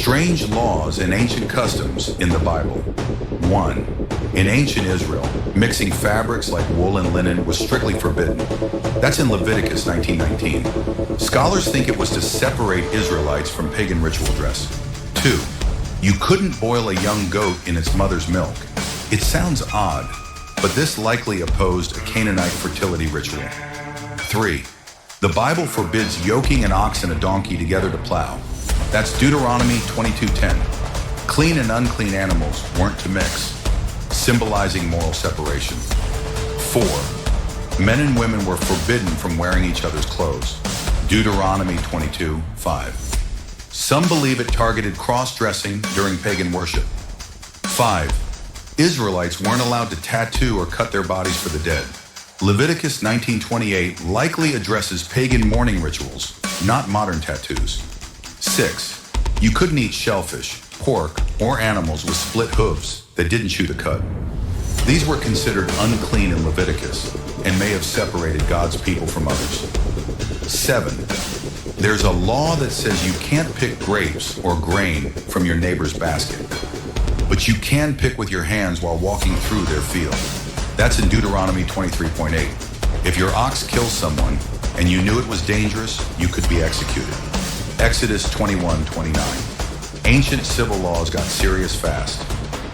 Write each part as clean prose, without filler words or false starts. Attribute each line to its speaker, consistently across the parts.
Speaker 1: Strange laws and ancient customs in the Bible. 1. In ancient Israel, mixing fabrics like wool and linen was strictly forbidden. That's in Leviticus 19:19. Scholars think it was to separate Israelites from pagan ritual dress. 2. You couldn't boil a young goat in its mother's milk. It sounds odd, but this likely opposed a Canaanite fertility ritual. 3. The Bible forbids yoking an ox and a donkey together to plow. That's Deuteronomy 22:10. Clean and unclean animals weren't to mix, symbolizing moral separation. 4. Men and women were forbidden from wearing each other's clothes. Deuteronomy 22:5. Some believe it targeted cross-dressing during pagan worship. 5. Israelites weren't allowed to tattoo or cut their bodies for the dead. Leviticus 19:28 likely addresses pagan mourning rituals, not modern tattoos. 6. You couldn't eat shellfish, pork, or animals with split hooves that didn't chew the cud. These were considered unclean in Leviticus and may have separated God's people from others. 7. There's a law that says you can't pick grapes or grain from your neighbor's basket, but you can pick with your hands while walking through their field. That's in Deuteronomy 23:8. If your ox kills someone and you knew it was dangerous, you could be executed. Exodus 21:29. Ancient civil laws got serious fast.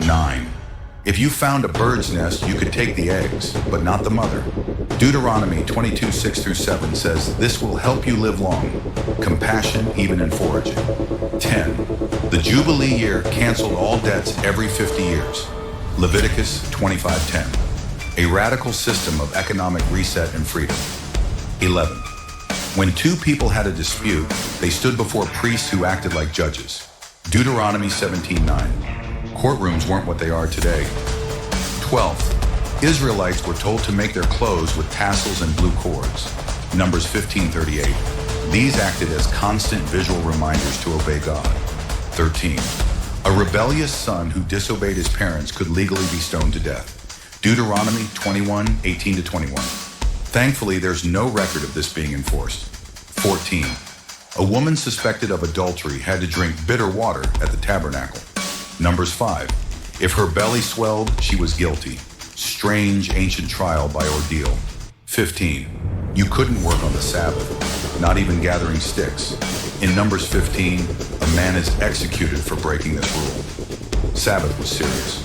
Speaker 1: 9. If you found a bird's nest, you could take the eggs, but not the mother. Deuteronomy 22:6-7 says, this will help you live long. Compassion even in foraging. 10. The Jubilee year canceled all debts every 50 years. Leviticus 25:10. A radical system of economic reset and freedom. 11. When two people had a dispute, they stood before priests who acted like judges. Deuteronomy 17:9. Courtrooms weren't what they are today. 12. Israelites were told to make their clothes with tassels and blue cords. Numbers 15:38. These acted as constant visual reminders to obey God. 13. A rebellious son who disobeyed his parents could legally be stoned to death. Deuteronomy 21:18-21. Thankfully, there's no record of this being enforced. 14. A woman suspected of adultery had to drink bitter water at the tabernacle. Numbers 5. If her belly swelled, she was guilty. Strange ancient trial by ordeal. 15. You couldn't work on the Sabbath, not even gathering sticks. In Numbers 15, a man is executed for breaking this rule. Sabbath was serious.